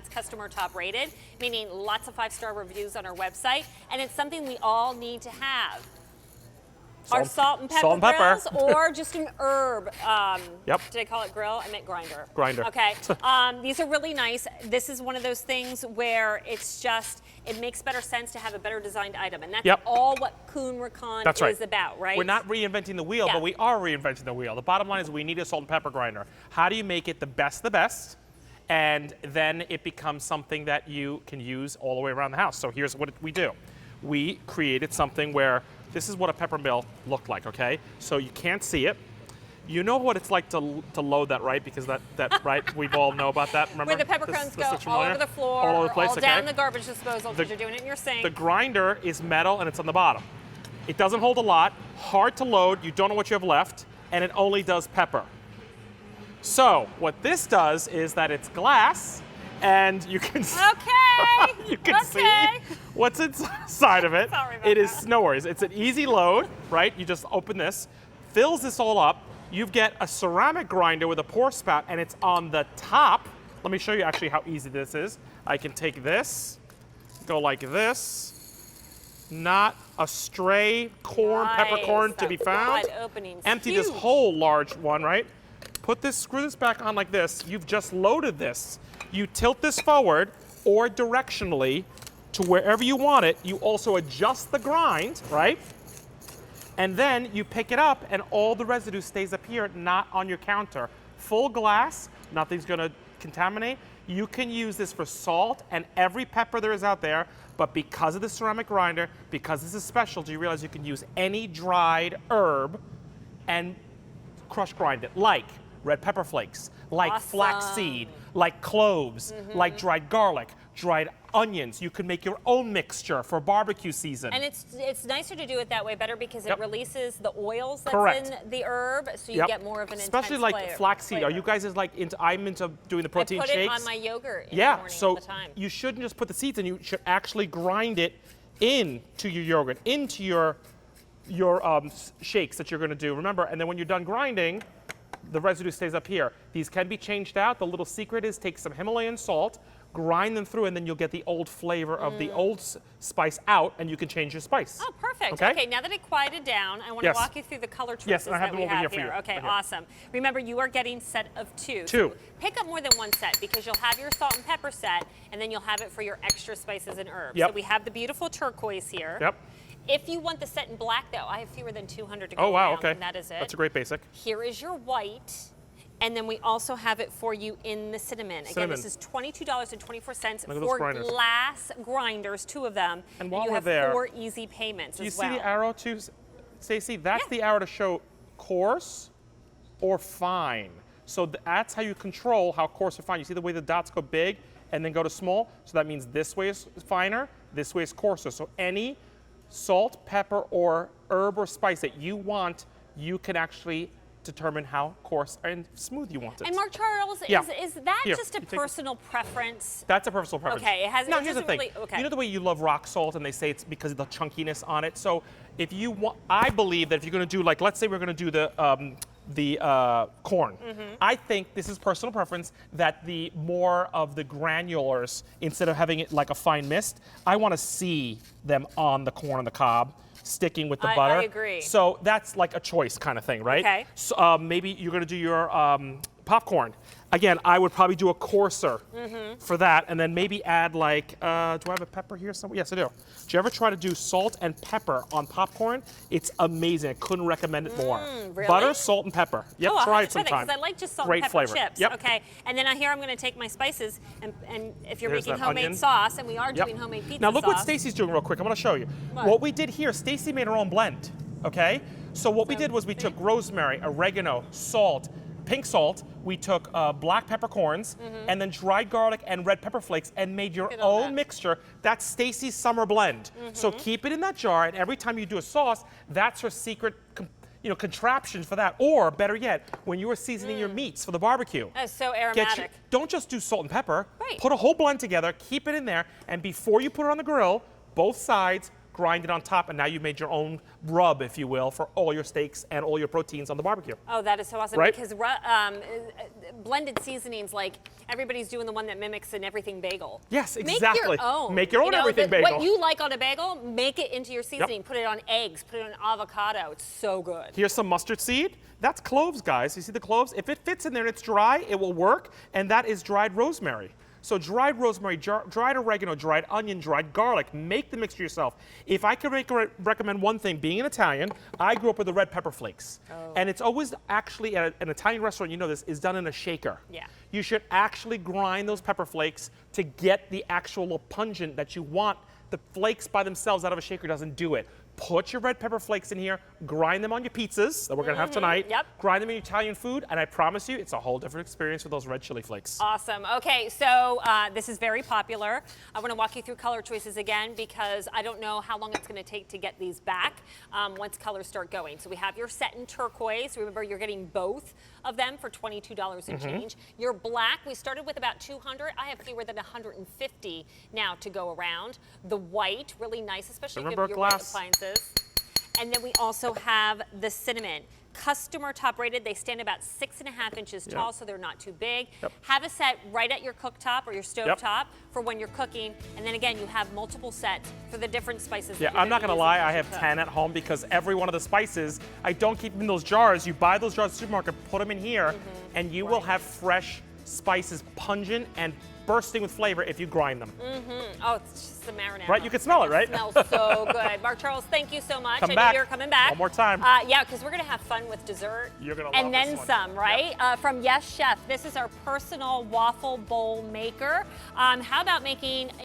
It's customer top rated, meaning lots of 5-star reviews on our website, and it's something we all need to have. Our salt and pepper grills, or just an herb. Yep. Did I call it grill? I meant grinder. Grinder. Okay. These are really nice. This is one of those things where it's just, it makes better sense to have a better designed item. And that's all what Kuhn Rikon is about, right? We're not reinventing the wheel, but we are reinventing the wheel. The bottom line is we need a salt and pepper grinder. How do you make it the best, and then it becomes something that you can use all the way around the house? So here's what we do. We created something where this is what a pepper mill looked like, okay? So you can't see it. You know what it's like to load that, right? Because that right, we all know about that, remember? Where the pepper cones go all over the floor, all over the place, all down the garbage disposal because you're doing it in your sink. The grinder is metal and it's on the bottom. It doesn't hold a lot, hard to load, you don't know what you have left, and it only does pepper. So what this does is that it's glass, and you can you can see what's inside of it. Sorry about it is no worries. It's an easy load, right? You just open this, fills this all up. You get a ceramic grinder with a pour spout, and it's on the top. Let me show you actually how easy this is. I can take this, go like this. Not a stray peppercorn to be found. Empty this whole large one, right? Put this, screw this back on like this. You've just loaded this. You tilt this forward or directionally to wherever you want it. You also adjust the grind, right? And then you pick it up and all the residue stays up here, not on your counter. Full glass, nothing's gonna contaminate. You can use this for salt and every pepper there is out there, but because of the ceramic grinder, because this is specialty, you realize you can use any dried herb and crush grind it, like red pepper flakes, like flaxseed, like cloves, like dried garlic, dried onions. You can make your own mixture for barbecue season. And it's nicer to do it that way better because it releases the oils that's in the herb, so you get more of an especially intense like flaxseed. Are you guys I'm into doing the protein shakes. I put it on my yogurt in the morning all the time. You shouldn't just put the seeds in, you should actually grind it into your yogurt, into your shakes that you're gonna do. Remember, and then when you're done grinding, the residue stays up here. These can be changed out. The little secret is take some Himalayan salt, grind them through, and then you'll get the old flavor of the old spice out, and you can change your spice. Oh, perfect. Okay, now that it quieted down, I want to walk you through the color choices and I have them over here for you. Okay, awesome. Remember, you are getting set of 2. So pick up more than one set because you'll have your salt and pepper set, and then you'll have it for your extra spices and herbs. So we have the beautiful turquoise here. If you want the set in black, though, I have fewer than 200 to go around, and that is it. That's a great basic. Here is your white, and then we also have it for you in the cinnamon. Again, this is $22.24 for glass grinders, 2 of them. And while you we're have there, 4 easy payments do you see the arrow too, Stacey? That's the arrow to show coarse or fine. So that's how you control how coarse or fine. You see the way the dots go big and then go to small? So that means this way is finer, this way is coarser. So any salt, pepper, or herb or spice that you want, you can actually determine how coarse and smooth you want it. And Mark Charles, is that just a personal preference? That's a personal preference. Okay, it has. Now here's the thing. You know the way you love rock salt, and they say it's because of the chunkiness on it. So if you want, I believe that if you're going to do, like, let's say we're going to do the corn. I think this is personal preference that the more of the granulars, instead of having it like a fine mist, I want to see them on the corn on the cob, sticking with the butter. I agree. So that's like a choice kind of thing, right? Okay. So maybe you're going to do your popcorn. Again, I would probably do a coarser for that, and then maybe add like, do I have a pepper here somewhere? Yes, I do. Do you ever try to do salt and pepper on popcorn? It's amazing. I couldn't recommend it more. Really? Butter, salt, and pepper. Yep, try it sometime. Because I like just salt Great and pepper flavor. chips. Yep. Okay, and then here I'm going to take my spices, and if you're There's making that homemade onion. sauce, and we are doing homemade pizza Now look sauce. what Stacey's doing real quick. I'm going to show you. What we did here, Stacey made her own blend, okay? So what we did was we took rosemary, oregano, salt, pink salt, we took black peppercorns, and then dried garlic and red pepper flakes, and made your own mixture. That's Stacey's summer blend. So keep it in that jar, and every time you do a sauce, that's her secret contraption for that. Or better yet, when you are seasoning your meats for the barbecue. That's so aromatic. Don't just do salt and pepper. Right. Put a whole blend together, keep it in there, and before you put it on the grill, both sides, grind it on top, and now you made your own rub, if you will, for all your steaks and all your proteins on the barbecue. Oh, that is so awesome. Right? Because blended seasonings, like everybody's doing the one that mimics an everything bagel. Yes, exactly. Make your own. Make your own everything bagel. What you like on a bagel, make it into your seasoning. Put it on eggs, put it on avocado. It's so good. Here's some mustard seed. That's cloves, guys. You see the cloves? If it fits in there and it's dry, it will work. And that is dried rosemary. So dried rosemary, dried oregano, dried onion, dried garlic. Make the mixture yourself. If I could recommend one thing, being an Italian, I grew up with the red pepper flakes. Oh. And it's always actually, at an Italian restaurant, you know this, is done in a shaker. Yeah. You should actually grind those pepper flakes to get the actual pungent that you want. The flakes by themselves out of a shaker doesn't do it. Put your red pepper flakes in here, grind them on your pizzas that we're gonna have tonight, grind them in Italian food, and I promise you, it's a whole different experience with those red chili flakes. Awesome. Okay, so this is very popular. I wanna walk you through color choices again because I don't know how long it's gonna take to get these back once colors start going. So we have your set in turquoise. Remember, you're getting both of them for $22 and change. Your black, we started with about 200. I have fewer than 150 now to go around. The white, really nice, especially if you have your white appliances. And then we also have the cinnamon. Customer top rated, they stand about 6.5 inches tall, so they're not too big. Have a set right at your cooktop or your stove top for when you're cooking. And then again, you have multiple sets for the different spices. Yeah, I'm not gonna lie, I have 10 at home because every one of the spices, I don't keep them in those jars. You buy those jars at the supermarket, put them in here, and you will have fresh spices, pungent and bursting with flavor if you grind them. Oh, it's just the marinara. Right, you can smell it, right? It smells so good. Mark Charles, thank you so much. Come back. You're coming back. One more time. Yeah, because we're gonna have fun with dessert. You're gonna love and then this one. some, right? From Yes Chef, this is our personal waffle bowl maker. How about making